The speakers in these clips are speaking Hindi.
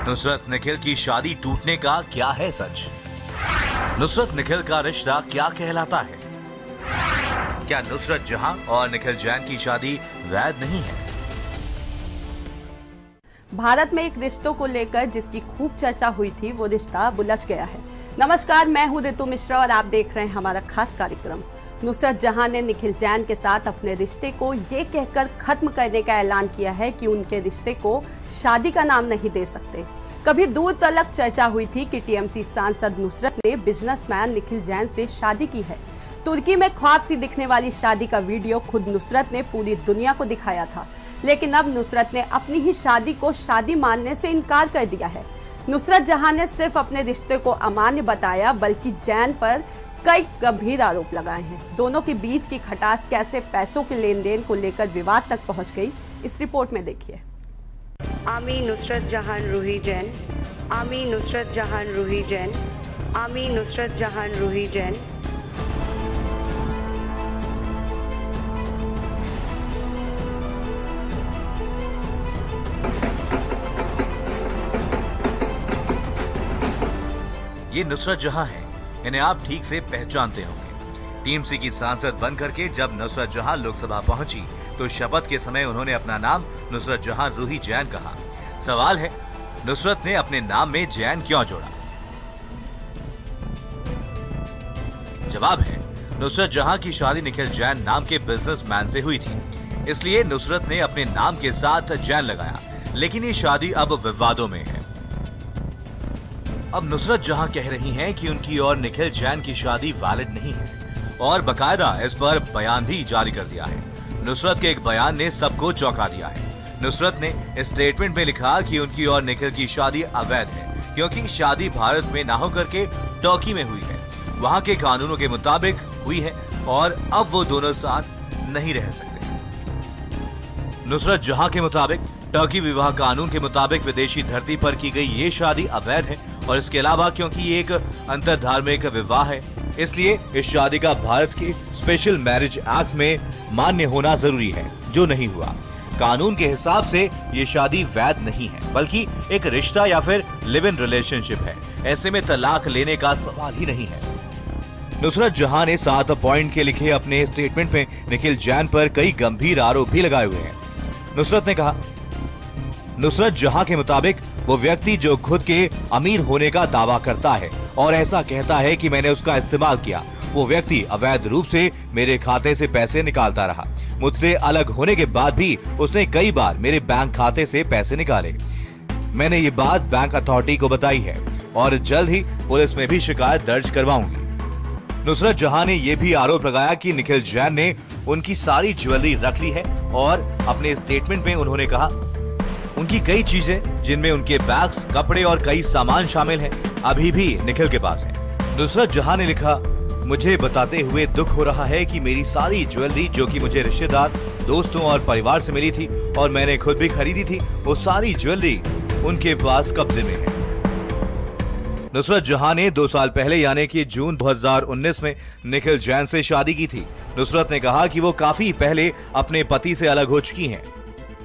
नुसरत निखिल की शादी टूटने का क्या है सच? नुसरत निखिल का रिश्ता क्या कहलाता है? क्या नुसरत जहां और निखिल जैन की शादी वैध नहीं है? भारत में एक रिश्तों को लेकर जिसकी खूब चर्चा हुई थी, वो रिश्ता उलझ गया है। नमस्कार, मैं हूं ऋतु मिश्रा और आप देख रहे हैं हमारा खास कार्यक्रम। नुसरत जहां ने निखिल जैन के साथ अपने रिश्ते को ये कहकर खत्म करने का ऐलान किया है कि उनके रिश्ते को शादी का नाम नहीं दे सकते। कभी दूर तलक चर्चा हुई थी कि टीएमसी सांसद नुसरत ने बिजनेसमैन निखिल जैन से शादी की है। तुर्की में ख्वाब सी दिखने वाली शादी का वीडियो खुद नुसरत ने पूरी दुनिया को दिखाया था, लेकिन अब नुसरत ने अपनी ही शादी को शादी मानने से इनकार कर दिया है। नुसरत जहां ने सिर्फ अपने रिश्ते को अमान्य बताया, बल्कि जैन पर कई गंभीर आरोप लगाए हैं। दोनों के बीच की खटास कैसे पैसों के लेन देन को लेकर विवाद तक पहुंच गई, इस रिपोर्ट में देखिए। आमी नुसरत जहान रूही जैन, आमी नुसरत जहान रूही जैन, आमी नुसरत जहान रूही जैन। ये नुसरत जहां है, इन्हें आप ठीक से पहचानते होंगे। टीएमसी की सांसद बन करके जब नुसरत जहां लोकसभा पहुंची तो शपथ के समय उन्होंने अपना नाम नुसरत जहां रूही जैन कहा। सवाल है, नुसरत ने अपने नाम में जैन क्यों जोड़ा? जवाब है, नुसरत जहां की शादी निखिल जैन नाम के बिजनेसमैन से हुई थी, इसलिए नुसरत ने अपने नाम के साथ जैन लगाया। लेकिन ये शादी अब विवादों में है। अब नुसरत जहां कह रही हैं कि उनकी और निखिल जैन की शादी वैलिड नहीं है और बकायदा इस पर बयान भी जारी कर दिया है। नुसरत के एक बयान ने सबको चौंका दिया है। नुसरत ने इस स्टेटमेंट में लिखा कि उनकी और निखिल की शादी अवैध है, क्योंकि शादी भारत में ना होकर के तुर्की में हुई है। वहां के कानूनों के मुताबिक हुई है और अब वो दोनों साथ नहीं रह सकते। नुसरत जहां के मुताबिक तुर्की विवाह कानून के मुताबिक विदेशी धरती पर की गई ये शादी अवैध है और इसके अलावा क्योंकि ये एक अंतरधार्मिक विवाह है, इसलिए इस शादी का भारत के स्पेशल मैरिज एक्ट में मान्य होना जरूरी है, जो नहीं हुआ। कानून के हिसाब से ये शादी वैध नहीं है, बल्कि एक रिश्ता या फिर लिव इन रिलेशनशिप है। ऐसे में तलाक लेने का सवाल ही नहीं है। नुसरत जहां ने 7 पॉइंट के लिखे अपने स्टेटमेंट में निखिल जैन पर कई गंभीर आरोप भी लगाए हुए हैं। नुसरत ने कहा, नुसरत जहां के मुताबिक वो व्यक्ति जो खुद के अमीर होने का दावा करता है और ऐसा कहता है कि मैंने उसका इस्तेमाल किया, वो व्यक्ति अवैध रूप से मेरे खाते से पैसे निकालता रहा। मुझसे अलग होने के बाद भी उसने कई बार मेरे बैंक खाते से पैसे निकाले। मैंने ये बात बैंक अथॉरिटी को बताई है और जल्द ही पुलिस में भी शिकायत दर्ज करवाऊंगी। नुसरत जहां ने यह भी आरोप लगाया कि निखिल जैन ने उनकी सारी ज्वेलरी रख ली है और अपने स्टेटमेंट में उन्होंने कहा उनकी कई चीजें, जिनमें उनके बैग्स, कपड़े और कई सामान शामिल हैं, अभी भी निखिल के पास है। नुसरत जहां ने लिखा, मुझे बताते हुए दुख हो रहा है कि मेरी सारी ज्वेलरी जो कि मुझे रिश्तेदार, दोस्तों और परिवार से मिली थी और मैंने खुद भी खरीदी थी, वो सारी ज्वेलरी उनके पास कब्जे में है। नुसरत जहां ने 2 साल पहले यानी कि जून 2019 में निखिल जैन से शादी की थी। नुसरत ने कहा कि वो काफी पहले अपने पति से अलग हो चुकी हैं।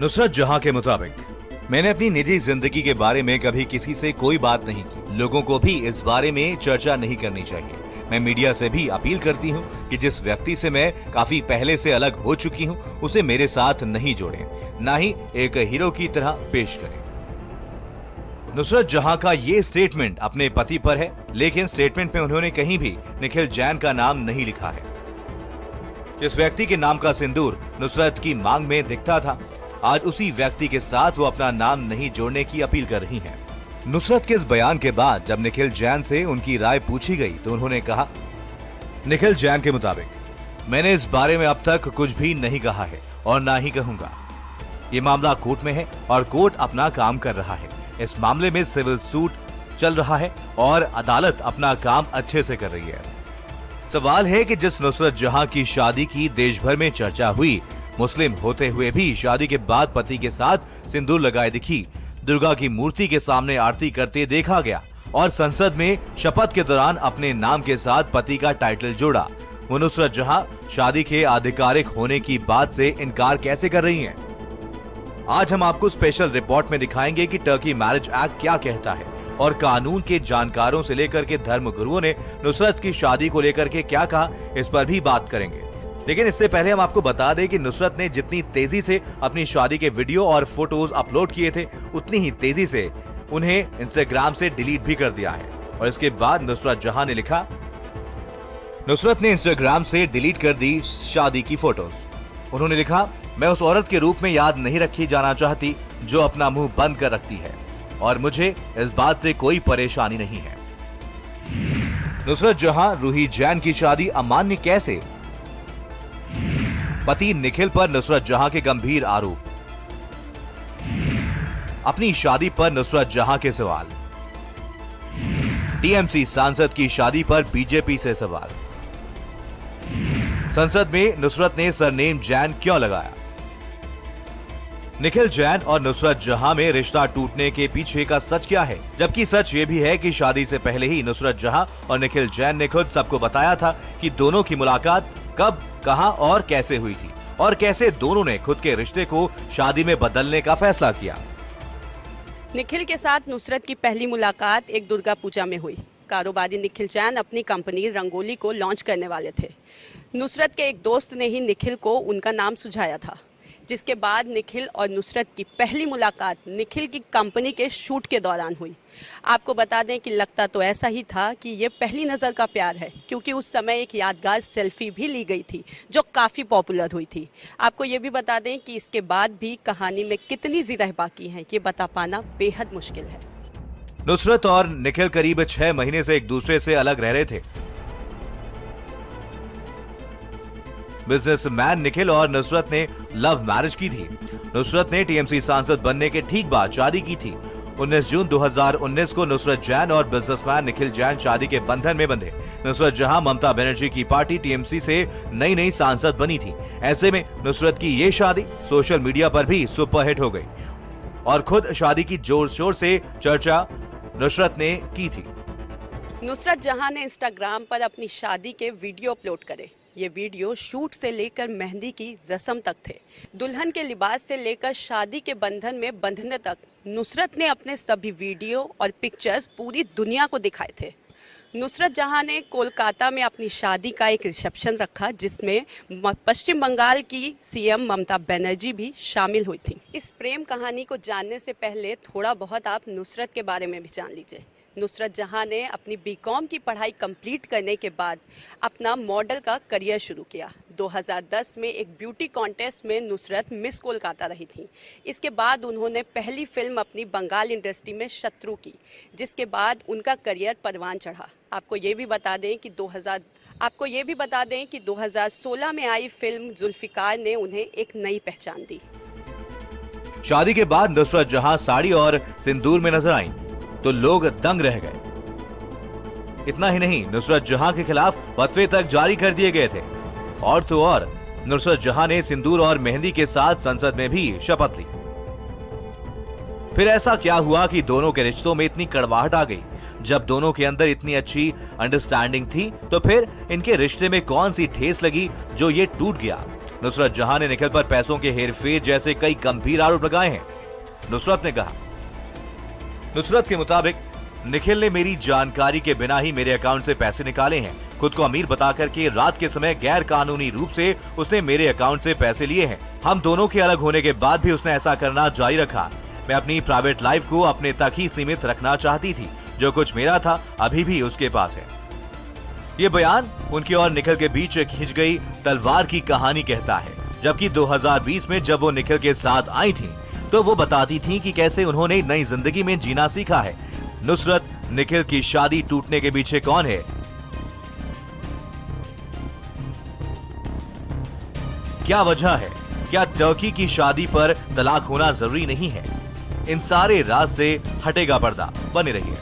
नुसरत जहां के मुताबिक, मैंने अपनी निजी जिंदगी के बारे में कभी किसी से कोई बात नहीं की। लोगों को भी इस बारे में चर्चा नहीं करनी चाहिए। मैं मीडिया से भी अपील करती हूं कि जिस व्यक्ति से मैं काफी पहले से अलग हो चुकी हूं, उसे मेरे साथ नहीं जोड़ें, ना ही एक हीरो की तरह पेश करें। नुसरत जहां का ये स्टेटमेंट अपने पति पर है, लेकिन स्टेटमेंट में उन्होंने कहीं भी निखिल जैन का नाम नहीं लिखा है। जिस व्यक्ति के नाम का सिंदूर नुसरत की मांग में दिखता था, आज उसी व्यक्ति के साथ वो अपना नाम नहीं जोड़ने की अपील कर रही हैं। नुसरत के इस बयान के बाद जब निखिल जैन से उनकी राय पूछी गई तो उन्होंने कहा, निखिल जैन के मुताबिक, मैंने इस बारे में अब तक कुछ भी नहीं कहा है और ना ही कहूंगा। ये मामला कोर्ट में है और कोर्ट अपना काम कर रहा है। इस मामले में सिविल सूट चल रहा है और अदालत अपना काम अच्छे से कर रही है। सवाल है कि जिस नुसरत जहां की शादी की देश भर में चर्चा हुई, मुस्लिम होते हुए भी शादी के बाद पति के साथ सिंदूर लगाए दिखी, दुर्गा की मूर्ति के सामने आरती करते देखा गया और संसद में शपथ के दौरान अपने नाम के साथ पति का टाइटल जोड़ा, वो नुसरत जहां शादी के आधिकारिक होने की बात से इनकार कैसे कर रही हैं? आज हम आपको स्पेशल रिपोर्ट में दिखाएंगे कि टर्की मैरिज एक्ट क्या कहता है और कानून के जानकारों से लेकर के धर्म गुरुओं ने नुसरत की शादी को लेकर के क्या कहा, इस पर भी बात करेंगे। लेकिन इससे पहले हम आपको बता दें कि नुसरत ने जितनी तेजी से अपनी शादी के वीडियो और फोटोज अपलोड किए थे, उतनी ही तेजी से उन्हें इंस्टाग्राम से डिलीट भी कर दिया है। और इसके बाद नुसरत जहां ने लिखा, नुसरत ने इंस्टाग्राम से डिलीट कर दी शादी की फोटोज। उन्होंने लिखा, मैं उस औरत के रूप में याद नहीं रखी जाना चाहती जो अपना मुंह बंद कर रखती है और मुझे इस बात से कोई परेशानी नहीं है। नुसरत जहां रूही जैन की शादी अमान्य कैसे? पति निखिल पर नुसरत जहां के गंभीर आरोप। अपनी शादी पर नुसरत जहां के सवाल। टीएमसी सांसद की शादी पर बीजेपी से सवाल। संसद में नुसरत ने सरनेम जैन क्यों लगाया? निखिल जैन और नुसरत जहां में रिश्ता टूटने के पीछे का सच क्या है? जबकि सच ये भी है कि शादी से पहले ही नुसरत जहां और निखिल जैन ने खुद सबको बताया था कि दोनों की मुलाकात कब, कहां और कैसे हुई थी और कैसे दोनों ने खुद के रिश्ते को शादी में बदलने का फैसला किया। निखिल के साथ नुसरत की पहली मुलाकात एक दुर्गा पूजा में हुई। कारोबारी निखिल जैन अपनी कंपनी रंगोली को लॉन्च करने वाले थे। नुसरत के एक दोस्त ने ही निखिल को उनका नाम सुझाया था, जिसके बाद निखिल और नुसरत की पहली मुलाकात निखिल की कंपनी के शूट के दौरान हुई। आपको बता दें कि लगता तो ऐसा ही था कि ये पहली नज़र का प्यार है, क्योंकि उस समय एक यादगार सेल्फी भी ली गई थी जो काफ़ी पॉपुलर हुई थी। आपको ये भी बता दें कि इसके बाद भी कहानी में कितनी ज़िद्दें बाकी हैं, ये बता पाना बेहद मुश्किल है। नुसरत और निखिल करीब 6 महीने से एक दूसरे से अलग रह रहे थे। बिजनेसमैन निखिल और नुसरत ने लव मैरिज की थी। नुसरत ने टीएमसी सांसद बनने के ठीक बाद शादी की थी। 19 जून 2019 को नुसरत जैन और बिजनेसमैन निखिल जैन शादी के बंधन में बंधे। नुसरत जहां ममता बनर्जी की पार्टी टीएमसी से नई सांसद बनी थी। ऐसे में नुसरत की ये शादी सोशल मीडिया पर भी सुपरहिट हो गई और खुद शादी की जोर शोर से चर्चा नुसरत ने की थी। नुसरत जहां ने इंस्टाग्राम पर अपनी शादी के वीडियो अपलोड करे। ये वीडियो शूट से लेकर मेहंदी की रस्म तक थे। दुल्हन के लिबास से लेकर शादी के बंधन में बंधने तक नुसरत ने अपने सभी वीडियो और पिक्चर्स पूरी दुनिया को दिखाए थे। नुसरत जहां ने कोलकाता में अपनी शादी का एक रिसेप्शन रखा, जिसमें पश्चिम बंगाल की सीएम ममता बनर्जी भी शामिल हुई थी। इस प्रेम कहानी को जानने से पहले थोड़ा बहुत आप नुसरत के बारे में भी जान लीजिए। नुसरत जहां ने अपनी बीकॉम की पढ़ाई कंप्लीट करने के बाद अपना मॉडल का करियर शुरू किया। 2010 में एक ब्यूटी कॉन्टेस्ट में नुसरत मिस कोलकाता रही थी। इसके बाद उन्होंने पहली फिल्म अपनी बंगाल इंडस्ट्री में शत्रु की, जिसके बाद उनका करियर परवान चढ़ा। आपको ये भी बता दें कि 2016 में आई फिल्म जुल्फिकार ने उन्हें एक नई पहचान दी। शादी के बाद नुसरत जहां साड़ी और सिंदूर में नजर आईं तो लोग दंग रह गए। इतना ही नहीं, नुसरत जहां के खिलाफ फतवे तक जारी कर दिए गए थे। और तो और नुसरत जहां ने सिंदूर और मेहंदी के साथ संसद में भी शपथ ली। फिर ऐसा क्या हुआ कि दोनों के रिश्तों में इतनी कड़वाहट आ गई? जब दोनों के अंदर इतनी अच्छी अंडरस्टैंडिंग थी, तो फिर इनके रिश्ते में कौन सी ठेस लगी जो ये टूट गया? नुसरत जहां ने निखिल पर पैसों के हेरफेर जैसे कई गंभीर आरोप लगाए हैं। नुसरत ने कहा, नुसरत के मुताबिक निखिल ने मेरी जानकारी के बिना ही मेरे अकाउंट से पैसे निकाले हैं। खुद को अमीर बताकर के रात के समय गैर कानूनी रूप से उसने मेरे अकाउंट से पैसे लिए हैं। हम दोनों के अलग होने के बाद भी उसने ऐसा करना जारी रखा। मैं अपनी प्राइवेट लाइफ को अपने तक ही सीमित रखना चाहती थी। जो कुछ मेरा था अभी भी उसके पास है। ये बयान उनकी और निखिल के बीच खींच गई तलवार की कहानी कहता है। जबकि 2020 में जब वो निखिल के साथ आई थी तो वो बताती थी कि कैसे उन्होंने नई जिंदगी में जीना सीखा है। नुसरत निखिल की शादी टूटने के पीछे कौन है? क्या वजह है? क्या टर्की की शादी पर तलाक होना जरूरी नहीं है? इन सारे राज से हटेगा पर्दा। बने रहिए।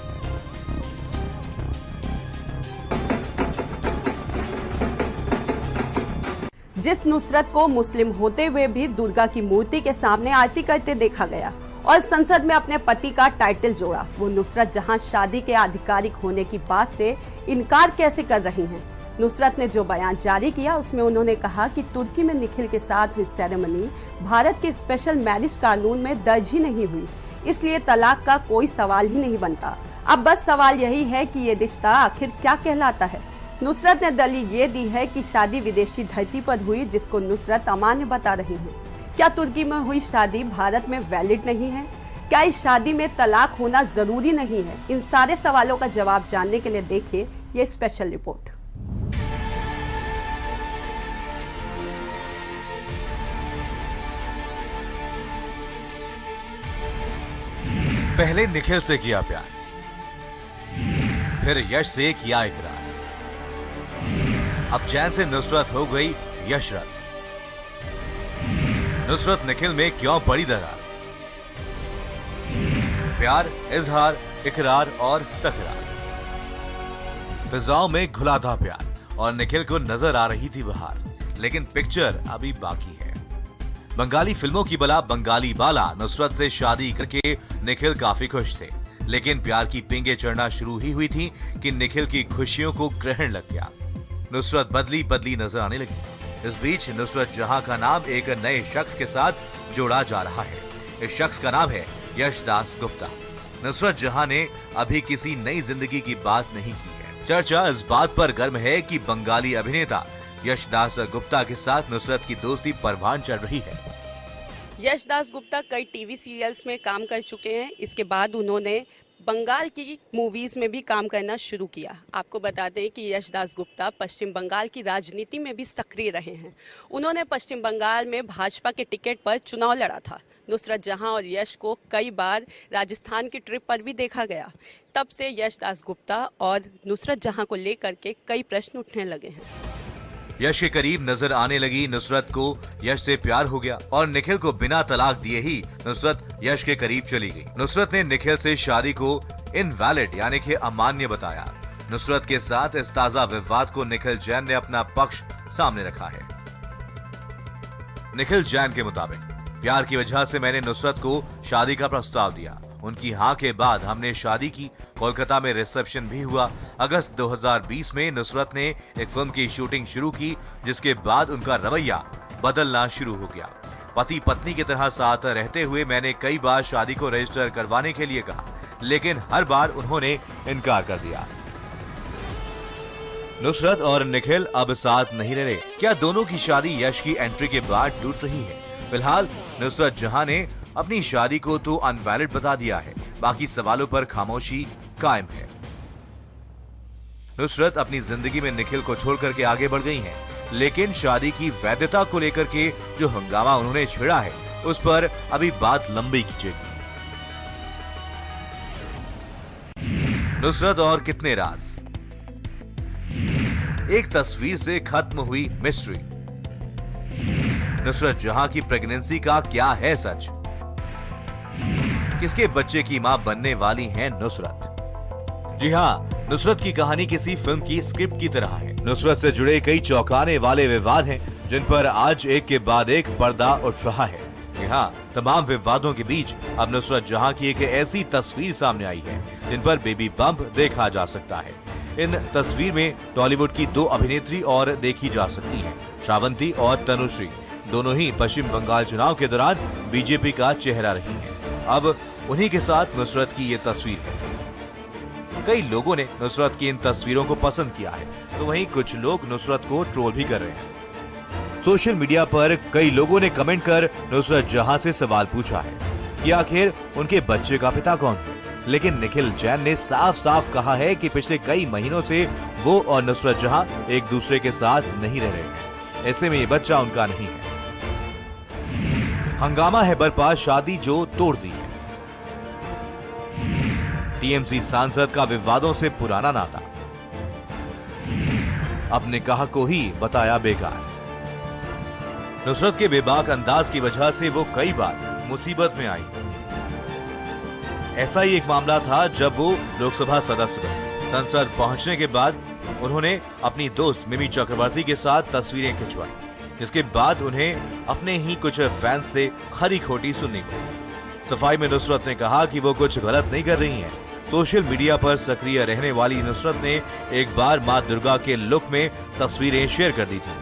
जिस नुसरत को मुस्लिम होते हुए भी दुर्गा की मूर्ति के सामने आरती करते देखा गया और संसद में अपने पति का टाइटल जोड़ा, वो नुसरत जहां शादी के आधिकारिक होने की बात से इनकार कैसे कर रही हैं? नुसरत ने जो बयान जारी किया उसमें उन्होंने कहा कि तुर्की में निखिल के साथ हुई सेरेमनी भारत के स्पेशल मैरिज कानून में दर्ज ही नहीं हुई, इसलिए तलाक का कोई सवाल ही नहीं बनता। अब बस सवाल यही है कि ये रिश्ता आखिर क्या कहलाता है। नुसरत ने दलील ये दी है कि शादी विदेशी धरती पर हुई, जिसको नुसरत अमान्य बता रही हैं। क्या तुर्की में हुई शादी भारत में वैलिड नहीं है? क्या इस शादी में तलाक होना जरूरी नहीं है? इन सारे सवालों का जवाब जानने के लिए देखिए ये स्पेशल रिपोर्ट। पहले निखिल से किया प्यार, फिर यश से किया इकरार, अब चैन से नुसरत हो गई यशरत। नुसरत निखिल में क्यों पड़ी दरार? प्यार, इजहार, इकरार और तकरार, फिजाओं में घुला था प्यार और निखिल को नजर आ रही थी बहार, लेकिन पिक्चर अभी बाकी है। बंगाली फिल्मों की बला बंगाली बाला नुसरत से शादी करके निखिल काफी खुश थे, लेकिन प्यार की पिंगे चढ़ना शुरू ही हुई थी कि निखिल की खुशियों को ग्रहण लग गया। नुसरत बदली बदली नजर आने लगी। इस बीच नुसरत जहां का नाम एक नए शख्स के साथ जोड़ा जा रहा है। इस शख्स का नाम है यशदास गुप्ता। नुसरत जहां ने अभी किसी नई जिंदगी की बात नहीं की है। चर्चा इस बात पर गर्म है कि बंगाली अभिनेता यशदास गुप्ता के साथ नुसरत की दोस्ती परवान चढ़ रही है। यशदास गुप्ता कई टीवी सीरियल्स में काम कर चुके हैं। इसके बाद उन्होंने बंगाल की मूवीज में भी काम करना शुरू किया। आपको बता दें कि यशदास गुप्ता पश्चिम बंगाल की राजनीति में भी सक्रिय रहे हैं। उन्होंने पश्चिम बंगाल में भाजपा के टिकट पर चुनाव लड़ा था। नुसरत जहां और यश को कई बार राजस्थान की ट्रिप पर भी देखा गया। तब से यशदास गुप्ता और नुसरत जहां को लेकर के कई प्रश्न उठने लगे हैं। यश के करीब नजर आने लगी नुसरत को यश से प्यार हो गया और निखिल को बिना तलाक दिए ही नुसरत यश के करीब चली गई। नुसरत ने निखिल से शादी को इनवैलिड यानी कि अमान्य बताया। नुसरत के साथ इस ताजा विवाद को निखिल जैन ने अपना पक्ष सामने रखा है। निखिल जैन के मुताबिक प्यार की वजह से मैंने नुसरत को शादी का प्रस्ताव दिया। उनकी हाँ के बाद हमने शादी की। कोलकाता में रिसेप्शन भी हुआ। अगस्त 2020 में नुसरत ने एक फिल्म की शूटिंग शुरू की, जिसके बाद उनका रवैया बदलना शुरू हो गया। पति पत्नी की तरह साथ रहते हुए मैंने कई बार शादी को रजिस्टर करवाने के लिए कहा, लेकिन हर बार उन्होंने इनकार कर दिया। नुसरत और निखिल अब साथ नहीं रह रहे। क्या दोनों की शादी यश की एंट्री के बाद टूट रही है? फिलहाल नुसरत जहां ने अपनी शादी को तो अनवैलिड बता दिया है, बाकी सवालों पर खामोशी कायम है। नुसरत अपनी जिंदगी में निखिल को छोड़कर के आगे बढ़ गई हैं, लेकिन शादी की वैधता को लेकर के जो हंगामा उन्होंने छेड़ा है, उस पर अभी बात लंबी खींचेगी। नुसरत और कितने राज। एक तस्वीर से खत्म हुई मिस्ट्री। नुसरत जहां की प्रेगनेंसी का क्या है सच? किसके बच्चे की मां बनने वाली हैं नुसरत? जी हाँ, नुसरत की कहानी किसी फिल्म की स्क्रिप्ट की तरह है। नुसरत से जुड़े कई चौंकाने वाले विवाद हैं, जिन पर आज एक के बाद एक पर्दा उठ रहा है। जी हाँ, तमाम विवादों के बीच अब नुसरत जहां की एक ऐसी तस्वीर सामने आई है, जिन पर बेबी बम्प देखा जा सकता है। इन तस्वीर में टॉलीवुड की दो अभिनेत्री और देखी जा सकती हैं, श्रावंती और तनुश्री। दोनों ही पश्चिम बंगाल चुनाव के दौरान बीजेपी का चेहरा रही हैं। अब उन्हीं के साथ नुसरत की ये तस्वीर है। कई लोगों ने नुसरत की इन तस्वीरों को पसंद किया है, तो वहीं कुछ लोग नुसरत को ट्रोल भी कर रहे हैं। सोशल मीडिया पर कई लोगों ने कमेंट कर नुसरत जहां से सवाल पूछा है कि आखिर उनके बच्चे का पिता कौन है। लेकिन निखिल जैन ने साफ साफ कहा है कि पिछले कई महीनों से वो और नुसरत जहां एक दूसरे के साथ नहीं रह रहे हैं। ऐसे में ये बच्चा उनका नहीं है। हंगामा है बरपा, शादी जो तोड़ दी है। टीएमसी सांसद का विवादों से पुराना नाता, अब निकाह को ही बताया बेकार। नुसरत के बेबाक अंदाज की वजह से वो कई बार मुसीबत में आई। ऐसा ही एक मामला था जब वो लोकसभा सदस्य बने। संसद पहुंचने के बाद उन्होंने अपनी दोस्त मिमी चक्रवर्ती के साथ तस्वीरें खिंचवाई, जिसके बाद उन्हें अपने ही कुछ फैंस से खरी खोटी सुननी पड़ी। सफाई में नुसरत ने कहा कि वो कुछ गलत नहीं कर रही हैं, सोशल मीडिया पर सक्रिय रहने वाली नुसरत ने एक बार मां दुर्गा के लुक में तस्वीरें शेयर कर दी थी,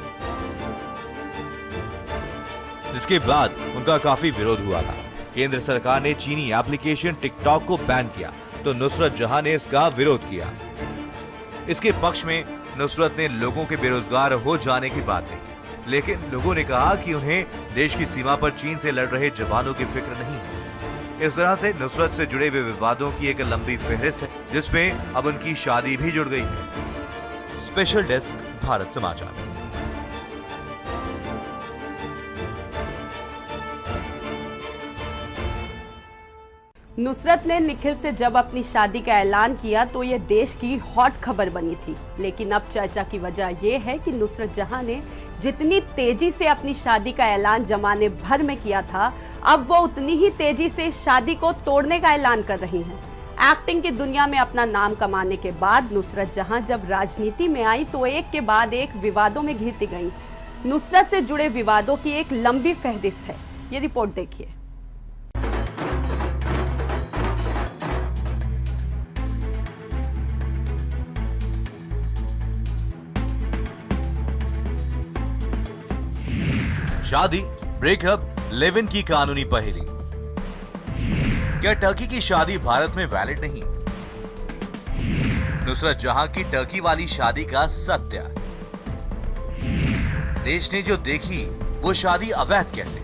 जिसके बाद उनका काफी विरोध हुआ था। केंद्र सरकार ने चीनी एप्लीकेशन टिकटॉक को बैन किया तो नुसरत जहां ने इसका विरोध किया। इसके पक्ष में नुसरत ने लोगों के बेरोजगार हो जाने की बात कही, लेकिन लोगों ने कहा कि उन्हें देश की सीमा पर चीन से लड़ रहे जवानों की फिक्र नहीं है। इस तरह से नुसरत से जुड़े हुए विवादों की एक लंबी फहरिस्त है, जिसमें अब उनकी शादी भी जुड़ गई है। स्पेशल डेस्क, भारत समाचार। नुसरत ने निखिल से जब अपनी शादी का ऐलान किया तो ये देश की हॉट खबर बनी थी, लेकिन अब चर्चा की वजह यह है कि नुसरत जहां ने जितनी तेजी से अपनी शादी का ऐलान जमाने भर में किया था, अब वो उतनी ही तेजी से शादी को तोड़ने का ऐलान कर रही हैं। एक्टिंग की दुनिया में अपना नाम कमाने के बाद नुसरत जहां जब राजनीति में आई तो एक के बाद एक विवादों में घिरती गई। नुसरत से जुड़े विवादों की एक लंबी फहरिस्त है, ये रिपोर्ट देखिए। शादी, ब्रेकअप, लिव इन की कानूनी पहेली। क्या टर्की की शादी भारत में वैलिड नहीं? नुसरत जहां की टर्की वाली शादी का सत्य। देश ने जो देखी वो शादी अवैध कैसे?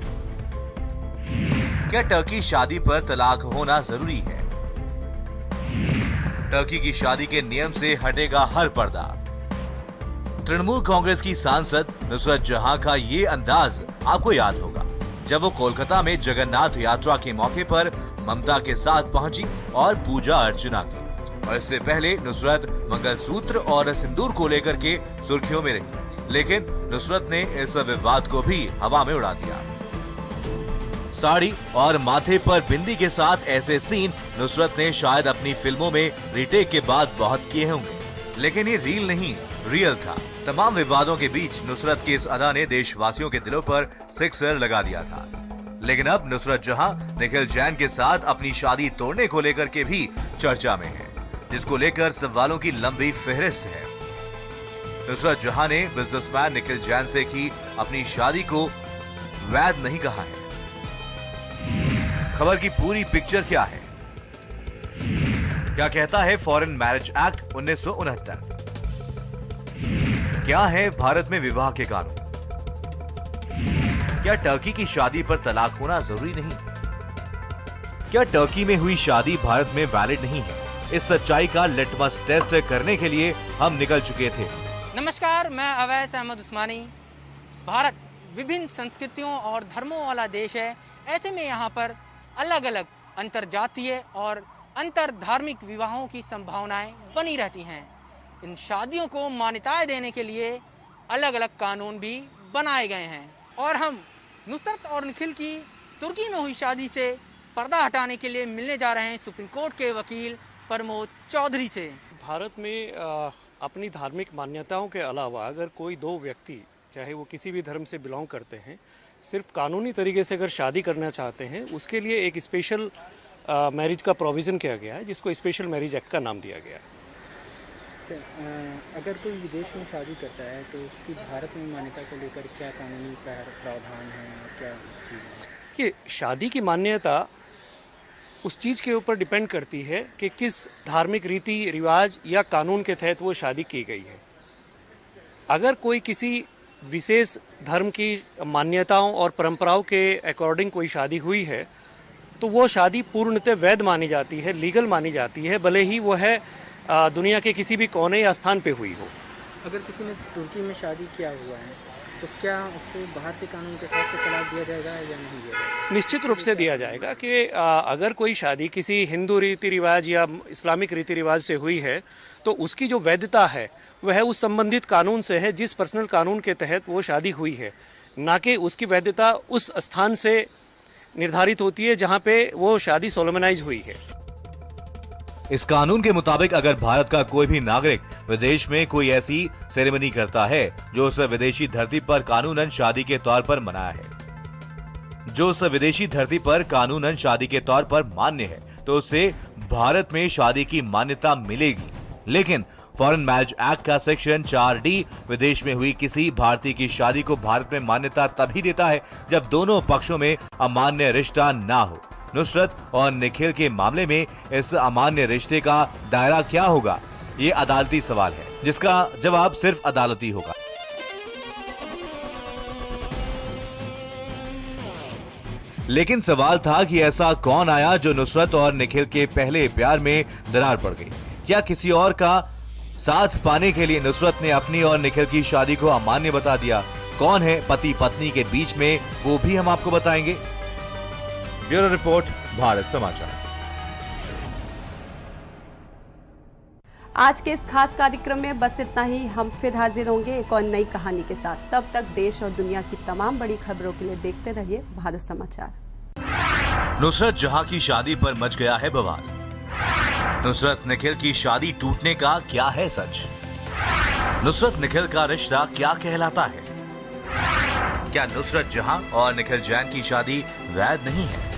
क्या टर्की शादी पर तलाक होना जरूरी है? टर्की की शादी के नियम से हटेगा हर पर्दा। तृणमूल कांग्रेस की सांसद नुसरत जहां का ये अंदाज आपको याद होगा, जब वो कोलकाता में जगन्नाथ यात्रा के मौके पर ममता के साथ पहुंची और पूजा अर्चना की। और इससे पहले नुसरत मंगलसूत्र और सिंदूर को लेकर के सुर्खियों में रही, लेकिन नुसरत ने इस विवाद को भी हवा में उड़ा दिया। साड़ी और माथे पर बिंदी के साथ ऐसे सीन नुसरत ने शायद अपनी फिल्मों में रीटेक के बाद बहुत किए होंगे, लेकिन ये रील नहीं, रियल था। तमाम विवादों के बीच नुसरत की इस अदा ने देशवासियों के दिलों पर सिक्सर लगा दिया था। लेकिन अब नुसरत जहां निखिल जैन के साथ अपनी शादी तोड़ने को लेकर के भी चर्चा में है, जिसको लेकर सवालों की लंबी फहरिस्त है। नुसरत जहां ने बिजनेसमैन निखिल जैन से की अपनी शादी को वैध नहीं कहा है। खबर की पूरी पिक्चर क्या है? क्या कहता है फॉरेन मैरिज एक्ट 1969? क्या है भारत में विवाह के कानून? क्या टर्की की शादी पर तलाक होना जरूरी नहीं? क्या टर्की में हुई शादी भारत में वैलिड नहीं है? इस सच्चाई का लिटमस टेस्ट करने के लिए हम निकल चुके थे। नमस्कार, मैं अवैस अहमद उस्मानी। भारत विभिन्न संस्कृतियों और धर्मों वाला देश है। ऐसे में यहाँ पर अलग अलग अंतरजातीय और अंतर धार्मिक विवाहों की संभावनाएं बनी रहती हैं। इन शादियों को मान्यताएं देने के लिए अलग अलग कानून भी बनाए गए हैं और हम नुसरत और निखिल की तुर्की में हुई शादी से पर्दा हटाने के लिए मिलने जा रहे हैं सुप्रीम कोर्ट के वकील प्रमोद चौधरी से। भारत में अपनी धार्मिक मान्यताओं के अलावा अगर कोई दो व्यक्ति, चाहे वो किसी भी धर्म से बिलोंग करते हैं, सिर्फ कानूनी तरीके से अगर शादी करना चाहते हैं, उसके लिए एक स्पेशल मैरिज का प्रोविज़न किया गया है, जिसको स्पेशल मैरिज एक्ट का नाम दिया गया है। अगर कोई विदेश में शादी करता है तो उसकी भारत में मान्यता को लेकर क्या कानूनी प्रावधान है, क्या चीज़? कि शादी की मान्यता उस चीज़ के ऊपर डिपेंड करती है कि किस धार्मिक रीति रिवाज या कानून के तहत वो शादी की गई है। अगर कोई किसी विशेष धर्म की मान्यताओं और परंपराओं के अकॉर्डिंग कोई शादी हुई है तो वो शादी पूर्णतः वैध मानी जाती है, लीगल मानी जाती है, भले ही वो है दुनिया के किसी भी कोने या स्थान पे हुई हो। अगर किसी ने तुर्की में शादी किया हुआ है तो क्या उसको भारतीय कानून के साथ तलाक दिया जाएगा या नहीं दिया जाएगा? निश्चित रूप से दिया जाएगा कि अगर कोई शादी किसी हिंदू रीति रिवाज या इस्लामिक रीति रिवाज से हुई है तो उसकी जो वैधता है वह उस संबंधित कानून से है जिस पर्सनल कानून के तहत वो शादी हुई है, ना कि उसकी वैधता उस स्थान से निर्धारित होती है जहाँ पे वो शादी सोलोमनाइज हुई है। इस कानून के मुताबिक अगर भारत का कोई भी नागरिक विदेश में कोई ऐसी सेरेमनी करता है जो उस विदेशी धरती पर कानूनन शादी के तौर पर मनाया है, जो उस विदेशी धरती पर कानूनन शादी के तौर पर मान्य है, तो उससे भारत में शादी की मान्यता मिलेगी, लेकिन फॉरेन मैरिज एक्ट का सेक्शन 4D विदेश में हुई किसी भारतीय की शादी को भारत में मान्यता तभी देता है जब दोनों पक्षों में अमान्य रिश्ता ना हो। नुसरत और निखिल के मामले में इस अमान्य रिश्ते का दायरा क्या होगा, ये अदालती सवाल है, जिसका जवाब सिर्फ अदालती होगा। लेकिन सवाल था कि ऐसा कौन आया जो नुसरत और निखिल के पहले प्यार में दरार पड़ गई। क्या किसी और का साथ पाने के लिए नुसरत ने अपनी और निखिल की शादी को अमान्य बता दिया? कौन है पति पत्नी के बीच में, वो भी हम आपको बताएंगे। ब्यूरो रिपोर्ट, भारत समाचार। आज के इस खास कार्यक्रम में बस इतना ही। हम फिर हाजिर होंगे एक और नई कहानी के साथ। तब तक देश और दुनिया की तमाम बड़ी खबरों के लिए देखते रहिए भारत समाचार। नुसरत जहां की शादी पर मच गया है बवाल। नुसरत निखिल की शादी टूटने का क्या है सच? नुसरत निखिल का रिश्ता क्या कहलाता है? क्या नुसरत जहां और निखिल जैन की शादी वैध नहीं है?